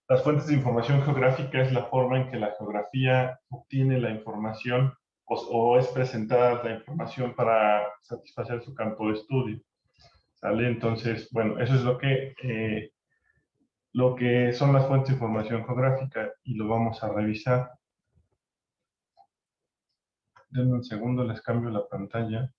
Las fuentes de información geográfica es la forma en que la geografía obtiene la información o es presentada la información para satisfacer su campo de estudio. ¿Sale? Entonces, bueno, eso es lo que son las fuentes de información geográfica y lo vamos a revisar. Denme un segundo, les cambio la pantalla.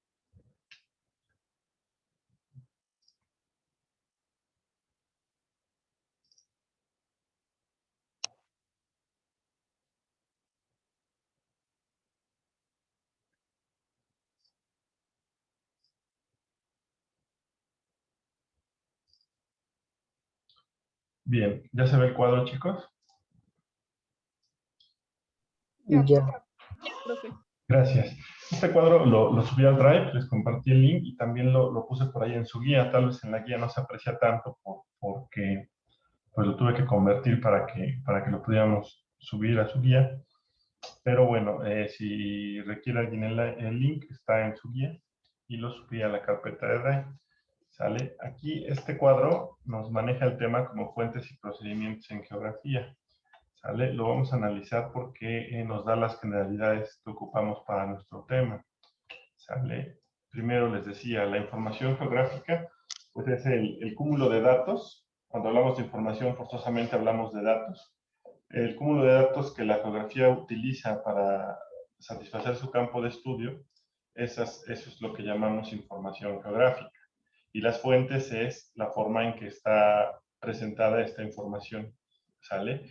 Bien, ¿ya se ve el cuadro, chicos? Ya, Ya. profe. Gracias. Este cuadro lo subí al Drive, les compartí el link y también lo puse por ahí en su guía. Tal vez en la guía no se aprecia tanto porque pues lo tuve que convertir para que lo pudiéramos subir a su guía. Pero bueno, si requiere alguien el link, está en su guía y lo subí a la carpeta de Drive. ¿Sale? Aquí este cuadro nos maneja el tema como fuentes y procedimientos en geografía. ¿Sale? Lo vamos a analizar porque nos da las generalidades que ocupamos para nuestro tema. ¿Sale? Primero les decía, la información geográfica pues es el cúmulo de datos. Cuando hablamos de información, forzosamente hablamos de datos. El cúmulo de datos que la geografía utiliza para satisfacer su campo de estudio, eso es lo que llamamos información geográfica. Y las fuentes es la forma en que está presentada esta información. ¿Sale?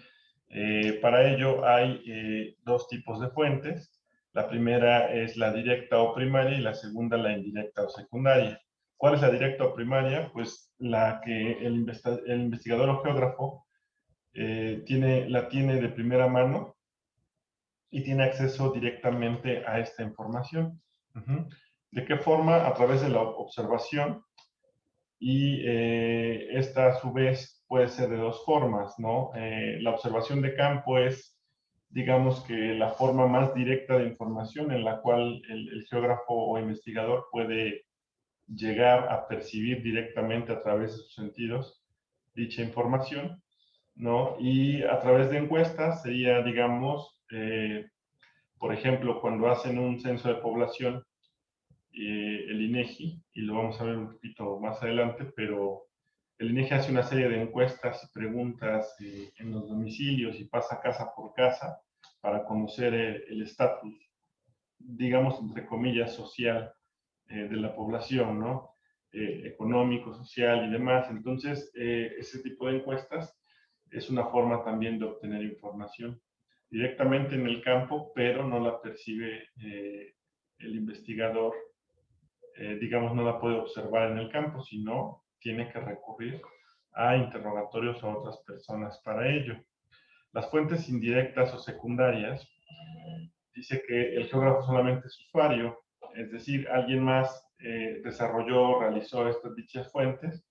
Para ello hay dos tipos de fuentes. La primera es la directa o primaria y la segunda la indirecta o secundaria. ¿Cuál es la directa o primaria? Pues la que el investigador o geógrafo la tiene de primera mano y tiene acceso directamente a esta información. ¿De qué forma? A través de la observación y esta a su vez puede ser de dos formas, ¿no? La observación de campo es, digamos que la forma más directa de información en la cual el geógrafo o investigador puede llegar a percibir directamente a través de sus sentidos dicha información, ¿no? Y a través de encuestas sería, digamos, por ejemplo, cuando hacen un censo de población, el INEGI, y lo vamos a ver un poquito más adelante, pero el INEGI hace una serie de encuestas y preguntas en los domicilios y pasa casa por casa para conocer el estatus, digamos, entre comillas, social de la población, ¿no? Económico, social y demás. Entonces, ese tipo de encuestas es una forma también de obtener información directamente en el campo, pero no la percibe el investigador, digamos, no la puede observar en el campo, sino tiene que recurrir a interrogatorios a otras personas para ello. Las fuentes indirectas o secundarias dice que el geógrafo solamente es usuario, es decir, alguien más desarrolló, realizó estas dichas fuentes,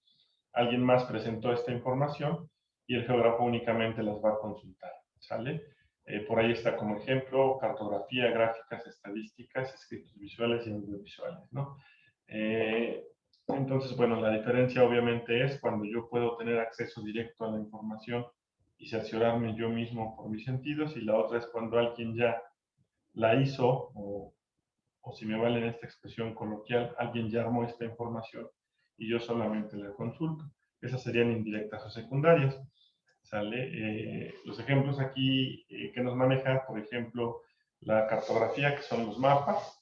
alguien más presentó esta información y el geógrafo únicamente las va a consultar, ¿sale? Por ahí está como ejemplo cartografía, gráficas, estadísticas, escritos visuales y audiovisuales, ¿no? Entonces, bueno, la diferencia obviamente es cuando yo puedo tener acceso directo a la información y cerciorarme yo mismo por mis sentidos, y la otra es cuando alguien ya la hizo, o si me vale en esta expresión coloquial, alguien ya armó esta información y yo solamente la consulto. Esas serían indirectas o secundarias. ¿Sale? Los ejemplos aquí que nos manejan, por ejemplo, la cartografía, que son los mapas,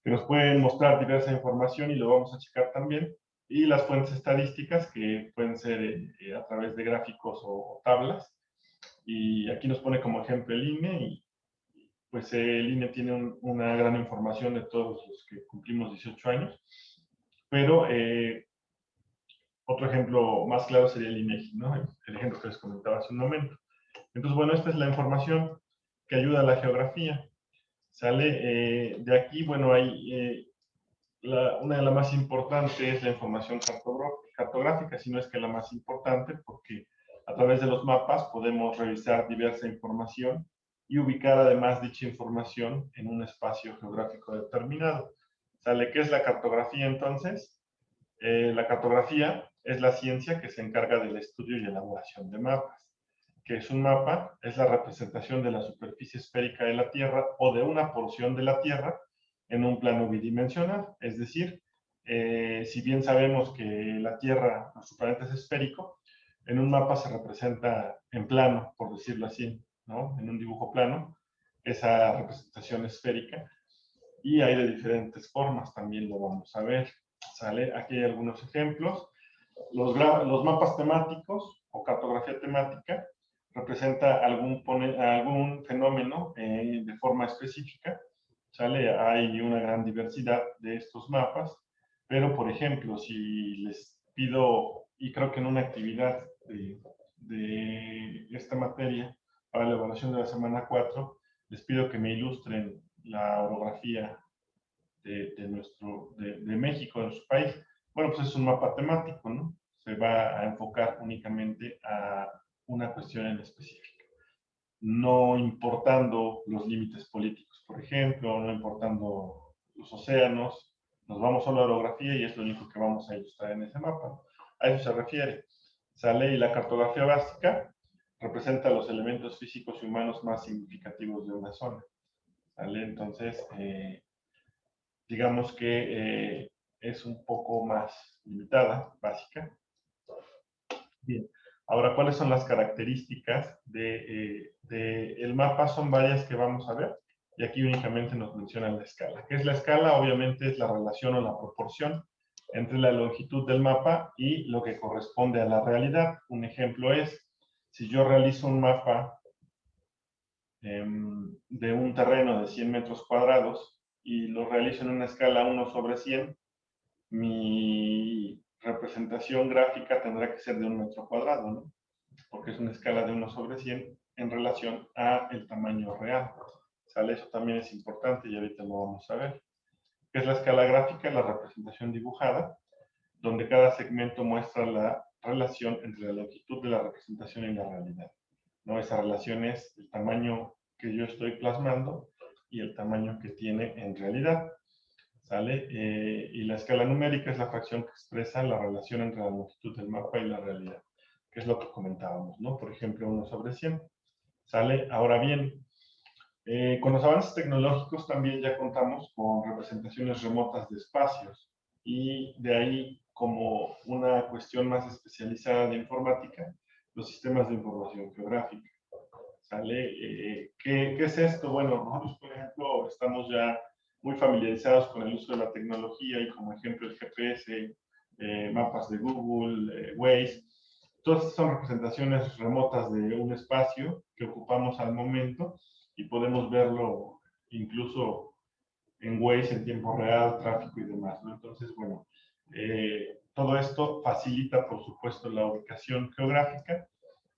que nos pueden mostrar diversa información y lo vamos a checar también. Y las fuentes estadísticas, que pueden ser a través de gráficos o tablas. Y aquí nos pone como ejemplo el INE, y pues el INE tiene una gran información de todos los que cumplimos 18 años, pero otro ejemplo más claro sería el INEGI, ¿no? El ejemplo que les comentaba hace un momento. Entonces, bueno, esta es la información que ayuda a la geografía. Sale de aquí, bueno, hay una de las más importantes es la información cartográfica, si no es que la más importante, porque a través de los mapas podemos revisar diversa información y ubicar además dicha información en un espacio geográfico determinado. ¿Sale? ¿Qué es la cartografía entonces? La cartografía es la ciencia que se encarga del estudio y elaboración de mapas. que es un mapa, es la representación de la superficie esférica de la Tierra o de una porción de la Tierra en un plano bidimensional. Es decir, si bien sabemos que la Tierra, nuestro planeta es esférico, en un mapa se representa en plano, por decirlo así, ¿no? En un dibujo plano, esa representación esférica. Y hay de diferentes formas, también lo vamos a ver. ¿Sale? Aquí hay algunos ejemplos. Los mapas temáticos o cartografía temática representa algún fenómeno de forma específica. ¿Sale? Hay una gran diversidad de estos mapas, pero por ejemplo, si les pido, y creo que en una actividad de esta materia para la evaluación de la semana 4, les pido que me ilustren la orografía de México, de nuestro país. Bueno, pues es un mapa temático, ¿no? Se va a enfocar únicamente a una cuestión en específica, no importando los límites políticos, por ejemplo, no importando los océanos, nos vamos solo a la orografía y es lo único que vamos a ilustrar en ese mapa. A eso se refiere. Sale y la cartografía básica representa los elementos físicos y humanos más significativos de una zona. ¿Sale? Entonces, digamos que es un poco más limitada, básica. Bien, ahora, ¿cuáles son las características del mapa? Son varias que vamos a ver, y aquí únicamente nos mencionan la escala. ¿Qué es la escala? Obviamente es la relación o la proporción entre la longitud del mapa y lo que corresponde a la realidad. Un ejemplo es, si yo realizo un mapa de un terreno de 100 metros cuadrados y lo realizo en una escala 1/100, mi representación gráfica tendrá que ser de 1 metro cuadrado, ¿no? Porque es una escala de 1/100 en relación a el tamaño real. ¿Sale? Eso también es importante y ahorita lo vamos a ver. ¿Qué es la escala gráfica? La representación dibujada, donde cada segmento muestra la relación entre la longitud de la representación y la realidad, ¿no? Esa relación es el tamaño que yo estoy plasmando y el tamaño que tiene en realidad. ¿Sale? Y la escala numérica es la fracción que expresa la relación entre la longitud del mapa y la realidad, que es lo que comentábamos, ¿no? Por ejemplo, 1/100. ¿Sale? Ahora bien, con los avances tecnológicos también ya contamos con representaciones remotas de espacios, y de ahí, como una cuestión más especializada de informática, los sistemas de información geográfica. ¿Sale? ¿Qué es esto? Bueno, nosotros, por ejemplo, estamos ya muy familiarizados con el uso de la tecnología, y como ejemplo el GPS, mapas de Google, Waze. Todas estas son representaciones remotas de un espacio que ocupamos al momento y podemos verlo incluso en Waze en tiempo real, tráfico y demás, ¿no? Entonces, bueno, todo esto facilita, por supuesto, la ubicación geográfica.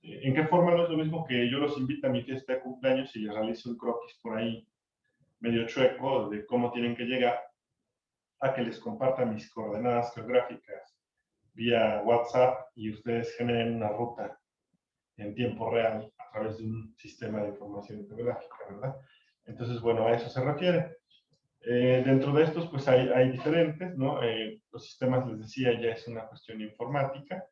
¿En qué forma? No es lo mismo que yo los invite a mi fiesta de cumpleaños y les realice un croquis por ahí medio chueco de cómo tienen que llegar, a que les comparta mis coordenadas geográficas vía WhatsApp y ustedes generen una ruta en tiempo real a través de un sistema de información geográfica, ¿verdad? Entonces, bueno, a eso se refiere. Dentro de estos, pues hay diferentes, ¿no? Los sistemas, les decía, ya es una cuestión informática,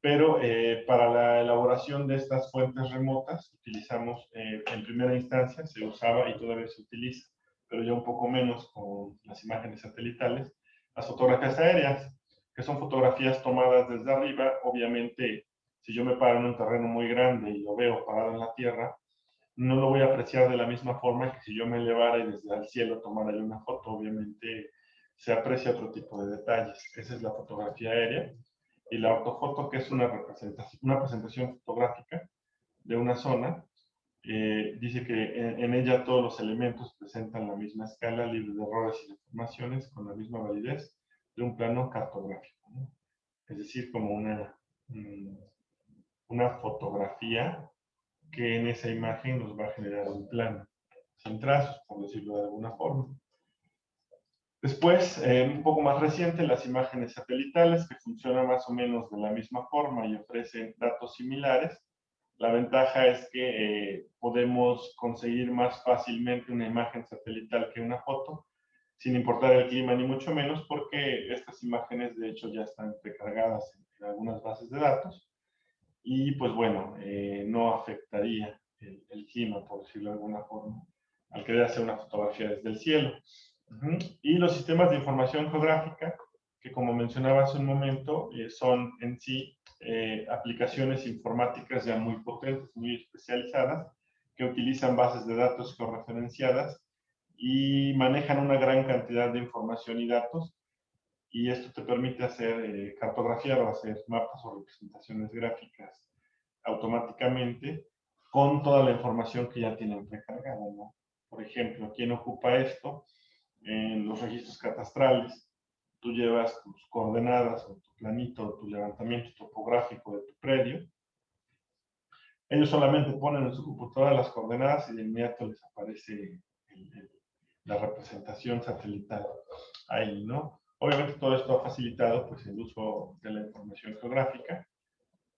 pero para la elaboración de estas fuentes remotas utilizamos, en primera instancia se usaba y todavía se utiliza, pero ya un poco menos con las imágenes satelitales, las fotografías aéreas, que son fotografías tomadas desde arriba. Obviamente, si yo me paro en un terreno muy grande y lo veo parado en la tierra, no lo voy a apreciar de la misma forma que si yo me elevara y desde el cielo tomara yo una foto. Obviamente se aprecia otro tipo de detalles. Esa es la fotografía aérea. Y la ortofoto, que es una presentación fotográfica de una zona, dice que en ella todos los elementos presentan la misma escala, libre de errores y deformaciones, con la misma validez de un plano cartográfico, ¿no? Es decir, como una fotografía que en esa imagen nos va a generar un plano, sin trazos, por decirlo de alguna forma. Después, un poco más reciente, las imágenes satelitales, que funcionan más o menos de la misma forma y ofrecen datos similares. La ventaja es que podemos conseguir más fácilmente una imagen satelital que una foto, sin importar el clima ni mucho menos, porque estas imágenes de hecho ya están precargadas en algunas bases de datos. y pues bueno, no afectaría el clima, por decirlo de alguna forma, al querer hacer una fotografía desde el cielo. Y los sistemas de información geográfica, que como mencionaba hace un momento, son en sí aplicaciones informáticas ya muy potentes, muy especializadas, que utilizan bases de datos georreferenciadas y manejan una gran cantidad de información y datos, y esto te permite hacer cartografiar o hacer mapas o representaciones gráficas automáticamente con toda la información que ya tienen precargada, ¿no? Por ejemplo, ¿quién ocupa esto? En los registros catastrales, tú llevas tus coordenadas o tu planito, tu levantamiento topográfico de tu predio. Ellos solamente ponen en su computadora las coordenadas y de inmediato les aparece la representación satelital ahí, ¿no? Obviamente todo esto ha facilitado pues, el uso de la información geográfica.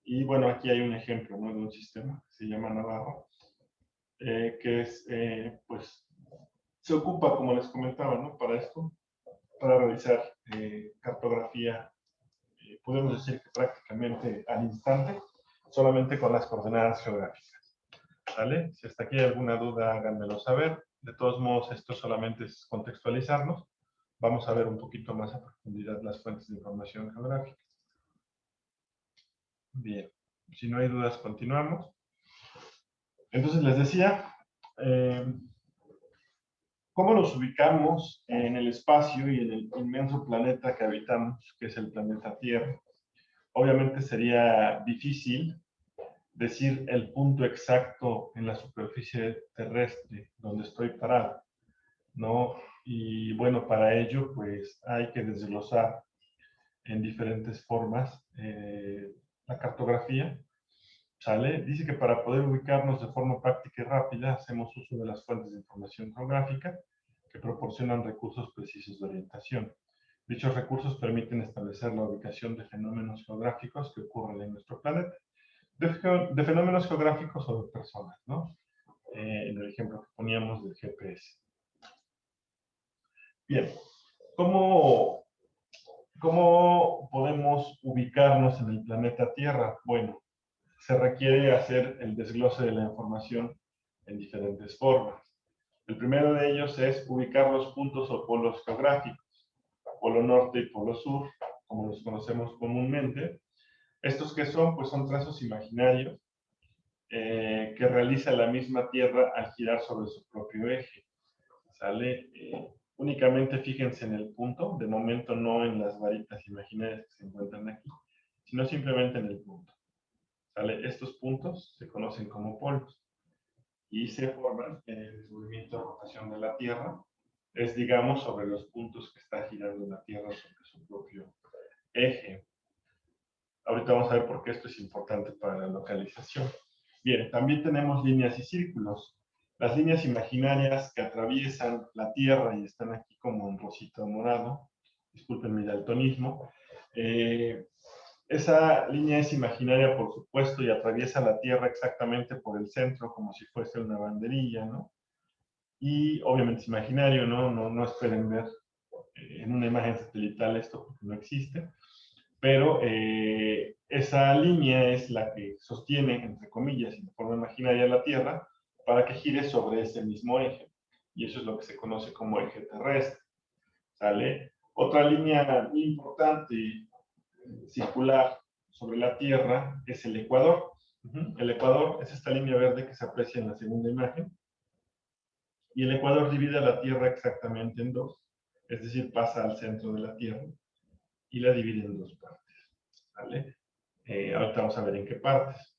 Y bueno, aquí hay un ejemplo, ¿no?, de un sistema que se llama Navarro, que es, pues, se ocupa, como les comentaba, ¿no?, para esto, para realizar cartografía, podemos decir que prácticamente al instante, solamente con las coordenadas geográficas. ¿Vale? Si hasta aquí hay alguna duda, háganmelo saber. De todos modos, esto solamente es contextualizarnos. Vamos a ver un poquito más a profundidad las fuentes de información geográfica. Bien, si no hay dudas, continuamos. Entonces les decía, ¿cómo nos ubicamos en el espacio y en el inmenso planeta que habitamos, que es el planeta Tierra? Obviamente sería difícil decir el punto exacto en la superficie terrestre donde estoy parado, ¿no? Y bueno, para ello, pues hay que desglosar en diferentes formas la cartografía, ¿sale? Dice que para poder ubicarnos de forma práctica y rápida, hacemos uso de las fuentes de información geográfica que proporcionan recursos precisos de orientación. Dichos recursos permiten establecer la ubicación de fenómenos geográficos que ocurren en nuestro planeta, de fenómenos geográficos o de personas, ¿no? En el ejemplo que poníamos del GPS. Bien, ¿cómo podemos ubicarnos en el planeta Tierra? Bueno, se requiere hacer el desglose de la información en diferentes formas. El primero de ellos es ubicar los puntos o polos geográficos, polo norte y polo sur, como los conocemos comúnmente. ¿Estos qué son? Pues son trazos imaginarios que realiza la misma Tierra al girar sobre su propio eje. ¿Sale? Únicamente fíjense en el punto, de momento no en las varitas imaginarias que se encuentran aquí, sino simplemente en el punto. ¿Sale? Estos puntos se conocen como polos y se forman en el descubrimiento de rotación de la Tierra. Es, digamos, sobre los puntos que está girando la Tierra sobre su propio eje. Ahorita vamos a ver por qué esto es importante para la localización. Bien, también tenemos líneas y círculos. Las líneas imaginarias que atraviesan la Tierra y están aquí como en rosito morado, disculpen mi daltonismo, esa línea es imaginaria, por supuesto, y atraviesa la Tierra exactamente por el centro, como si fuese una banderilla, ¿no? Y obviamente es imaginario, ¿no? No esperen ver en una imagen satelital esto porque no existe, pero esa línea es la que sostiene, entre comillas, y de forma imaginaria la Tierra para que gire sobre ese mismo eje. Y eso es lo que se conoce como eje terrestre. ¿Sale? Otra línea muy importante circular sobre la Tierra es el ecuador. El ecuador es esta línea verde que se aprecia en la segunda imagen. Y el ecuador divide a la Tierra exactamente en dos. Es decir, pasa al centro de la Tierra y la divide en dos partes. ¿Vale? Ahorita vamos a ver en qué partes.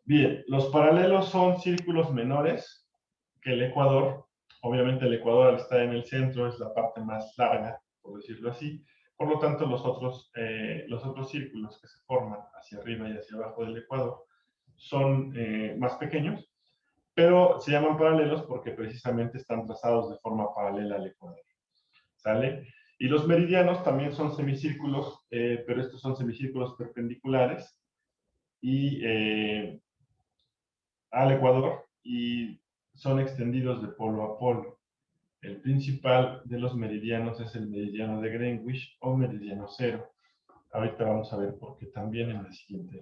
Bien, los paralelos son círculos menores que el ecuador. Obviamente el ecuador al estar en el centro es la parte más larga, por decirlo así. Por lo tanto, los otros círculos que se forman hacia arriba y hacia abajo del ecuador son más pequeños, pero se llaman paralelos porque precisamente están trazados de forma paralela al ecuador. ¿Sale? Y los meridianos también son semicírculos, pero estos son semicírculos perpendiculares y al ecuador y son extendidos de polo a polo. El principal de los meridianos es el meridiano de Greenwich o meridiano cero. Ahorita vamos a ver por qué también en la siguiente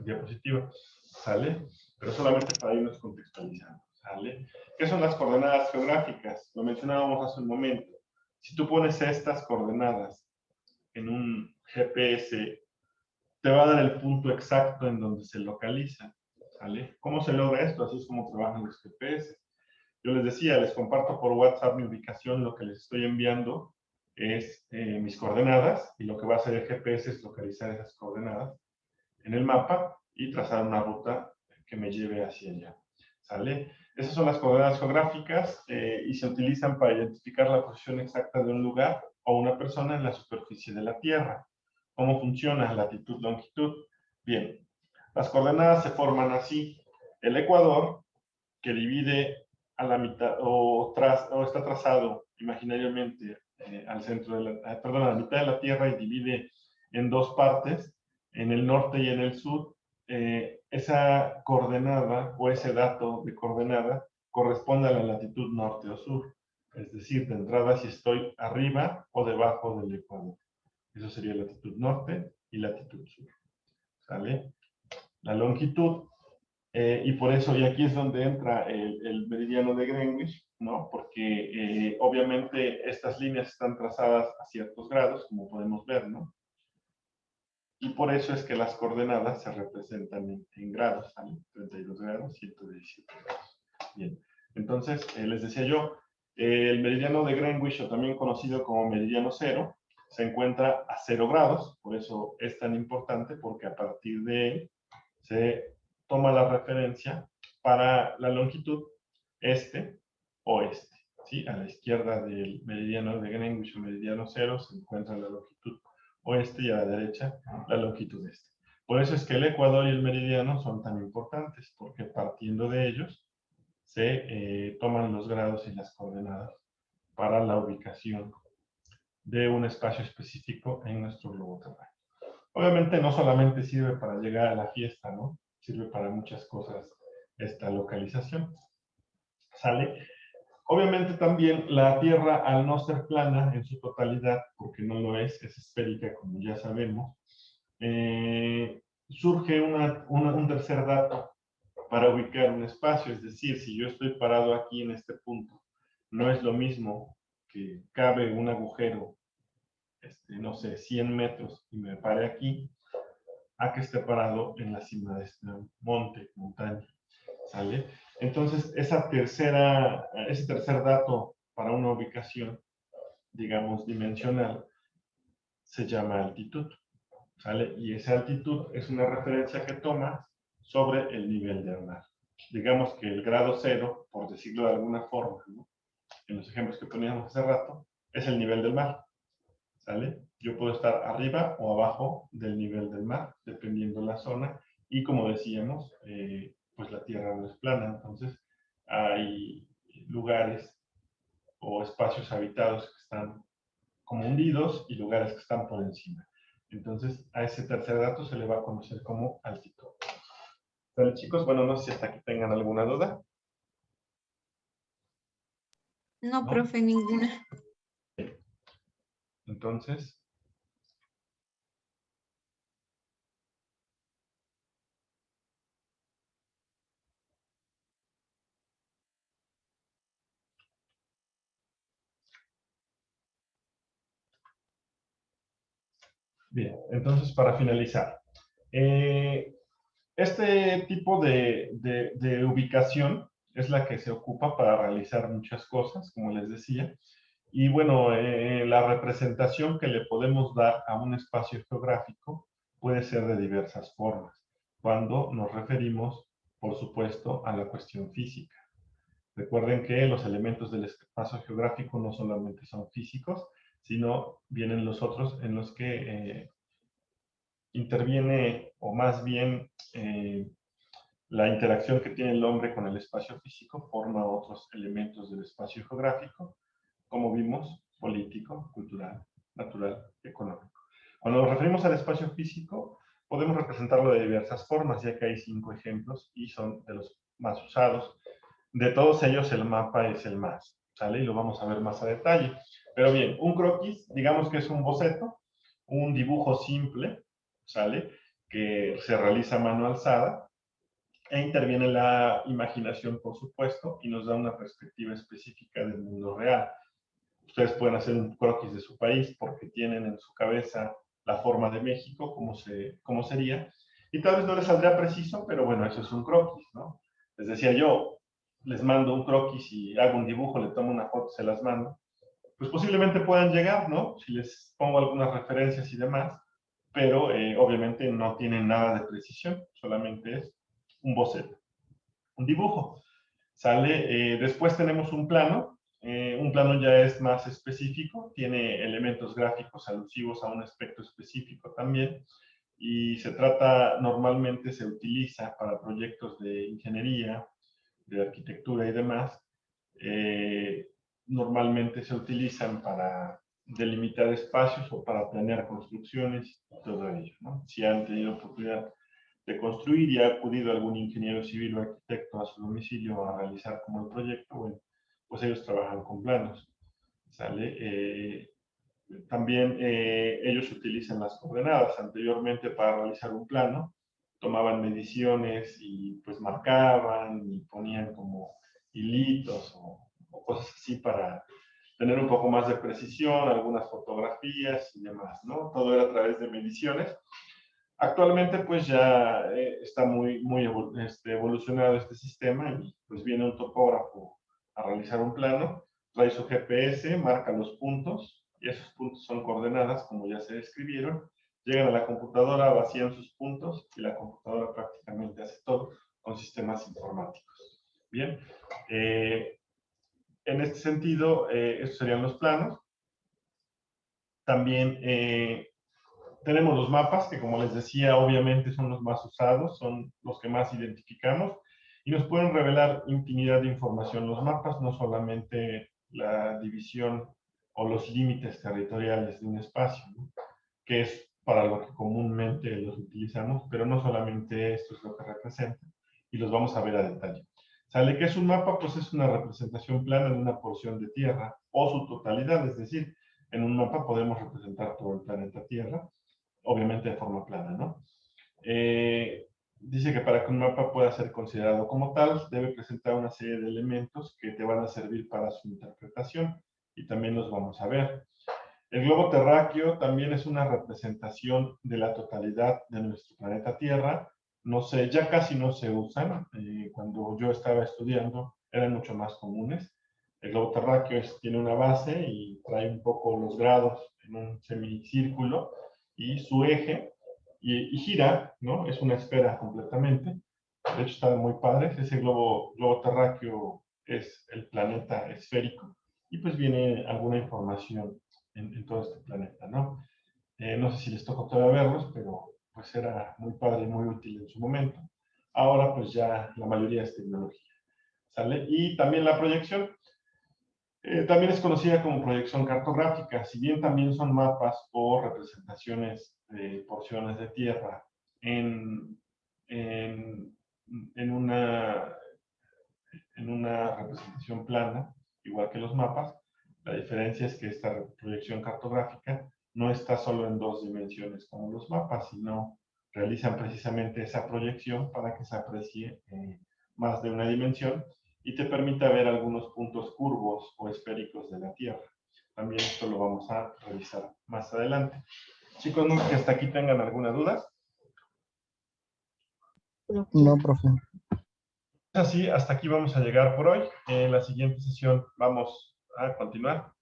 diapositiva, ¿sale? Pero solamente para irnos contextualizando, ¿sale? ¿Qué son las coordenadas geográficas? Lo mencionábamos hace un momento. Si tú pones estas coordenadas en un GPS, te va a dar el punto exacto en donde se localiza, ¿sale? ¿Cómo se logra esto? Así es como trabajan los GPS. Yo les decía, les comparto por WhatsApp mi ubicación, lo que les estoy enviando es mis coordenadas, y lo que va a hacer el GPS es localizar esas coordenadas en el mapa y trazar una ruta que me lleve hacia allá, ¿sale? Esas son las coordenadas geográficas y se utilizan para identificar la posición exacta de un lugar o una persona en la superficie de la Tierra. ¿Cómo funciona? Latitud, longitud. Bien, las coordenadas se forman así. El ecuador, que divide a la mitad, o está trazado imaginariamente al centro de la, perdón, a la mitad de la Tierra, y divide en dos partes, en el norte y en el sur. Esa coordenada o ese dato de coordenada corresponde a la latitud norte o sur. Es decir, de entrada si estoy arriba o debajo del ecuador. Eso sería latitud norte y latitud sur. ¿Sale? La longitud, y por eso, y aquí es donde entra el meridiano de Greenwich, ¿no? Porque obviamente estas líneas están trazadas a ciertos grados, como podemos ver, ¿no? Y por eso es que las coordenadas se representan en grados, ¿sale? 32 grados, 117 grados. Bien, entonces, les decía yo, el meridiano de Greenwich, o también conocido como meridiano cero, se encuentra a 0 grados, por eso es tan importante, porque a partir de él se toma la referencia para la longitud este-oeste, ¿sí? A la izquierda del meridiano de Greenwich o meridiano cero se encuentra la longitud oeste, y a la derecha la longitud este. Por eso es que el ecuador y el meridiano son tan importantes, porque partiendo de ellos se toman los grados y las coordenadas para la ubicación de un espacio específico en nuestro globo terráqueo. Obviamente no solamente sirve para llegar a la fiesta, ¿no? Sirve para muchas cosas esta localización. ¿Sale? Obviamente también la Tierra, al no ser plana en su totalidad, porque no lo es esférica, como ya sabemos, surge un tercer dato para ubicar un espacio. Es decir, si yo estoy parado aquí en este punto, no es lo mismo que cabe un agujero, no sé, 100 metros, y me pare aquí, a que esté parado en la cima de este montaña, ¿sale? Entonces, ese tercer dato para una ubicación, digamos, dimensional, se llama altitud, ¿sale? Y esa altitud es una referencia que tomas sobre el nivel del mar. Digamos que el grado cero, por decirlo de alguna forma, ¿no? En los ejemplos que poníamos hace rato, es el nivel del mar, ¿sale? Yo puedo estar arriba o abajo del nivel del mar, dependiendo de la zona, y como decíamos, pues la Tierra no es plana, entonces hay lugares o espacios habitados que están como hundidos y lugares que están por encima. Entonces, a ese tercer dato se le va a conocer como altitud. ¿Sale, chicos? Bueno, no sé si hasta aquí tengan alguna duda. No, ¿No? profe, ninguna. Entonces, bien, entonces para finalizar, este tipo de ubicación es la que se ocupa para realizar muchas cosas, como les decía. Y bueno, la representación que le podemos dar a un espacio geográfico puede ser de diversas formas, cuando nos referimos, por supuesto, a la cuestión física. Recuerden que los elementos del espacio geográfico no solamente son físicos, sino vienen los otros en los que interviene, o más bien la interacción que tiene el hombre con el espacio físico forma otros elementos del espacio geográfico, como vimos, político, cultural, natural, económico. Cuando nos referimos al espacio físico, podemos representarlo de diversas formas, ya que hay 5 ejemplos y son de los más usados. De todos ellos, el mapa es el más, ¿sale? Y lo vamos a ver más a detalle. Pero bien, un croquis, digamos que es un boceto, un dibujo simple ¿sale? Que se realiza a mano alzada e interviene la imaginación, por supuesto, y nos da una perspectiva específica del mundo real. Ustedes pueden hacer un croquis de su país porque tienen en su cabeza la forma de México, cómo sería, y tal vez no les saldría preciso, pero bueno, eso es un croquis, ¿no? Les decía yo, les mando un croquis y hago un dibujo, le tomo una foto, se las mando, pues posiblemente puedan llegar, ¿no? Si les pongo algunas referencias y demás, pero obviamente no tienen nada de precisión, solamente es un boceto, un dibujo. ¿Sale? Después tenemos un plano ya es más específico, tiene elementos gráficos alusivos a un aspecto específico también, y normalmente se utiliza para proyectos de ingeniería, de arquitectura y demás. eh, Normalmente se utilizan para delimitar espacios o para planear construcciones y todo ello, ¿no? Si han tenido oportunidad de construir y ha acudido algún ingeniero civil o arquitecto a su domicilio a realizar como el proyecto, bueno, pues ellos trabajan con planos, ¿sale? También ellos utilizan las coordenadas. Anteriormente, para realizar un plano, tomaban mediciones y pues marcaban y ponían como hilitos o cosas así para tener un poco más de precisión, algunas fotografías y demás, ¿no? Todo era a través de mediciones. Actualmente pues ya está muy evolucionado este sistema y pues viene un topógrafo a realizar un plano, trae su GPS, marca los puntos y esos puntos son coordenadas como ya se describieron, llegan a la computadora, vacían sus puntos y la computadora prácticamente hace todo con sistemas informáticos. Bien, en este sentido, estos serían los planos. También tenemos los mapas, que como les decía, obviamente son los más usados, son los que más identificamos, y nos pueden revelar infinidad de información. Los mapas, no solamente la división o los límites territoriales de un espacio, ¿no? Que es para lo que comúnmente los utilizamos, pero no solamente esto es lo que representa, y los vamos a ver a detalle. ¿Sale? ¿Qué es un mapa? Pues es una representación plana de una porción de Tierra, o su totalidad, es decir, en un mapa podemos representar todo el planeta Tierra, obviamente de forma plana, ¿no? Dice que para que un mapa pueda ser considerado como tal, debe presentar una serie de elementos que te van a servir para su interpretación, y también los vamos a ver. El globo terráqueo también es una representación de la totalidad de nuestro planeta Tierra. No sé, ya casi no se usan. Cuando yo estaba estudiando eran mucho más comunes. El globo terráqueo tiene una base y trae un poco los grados en un semicírculo y su eje y gira, ¿no? Es una esfera completamente. De hecho, está muy padre. Ese globo terráqueo es el planeta esférico y pues viene alguna información en todo este planeta, ¿no? No sé si les tocó todavía verlos, pero pues era muy padre y muy útil en su momento. Ahora pues ya la mayoría es tecnología, ¿sale? Y también la proyección. También es conocida como proyección cartográfica, si bien también son mapas o representaciones de porciones de tierra en, en, en una, en una representación plana, igual que los mapas. La diferencia es que esta proyección cartográfica no está solo en dos dimensiones como los mapas, sino realizan precisamente esa proyección para que se aprecie más de una dimensión y te permita ver algunos puntos curvos o esféricos de la Tierra. También esto lo vamos a revisar más adelante. Chicos, no sé que hasta aquí tengan alguna duda. No, profe. Así, hasta aquí vamos a llegar por hoy. En la siguiente sesión vamos a continuar.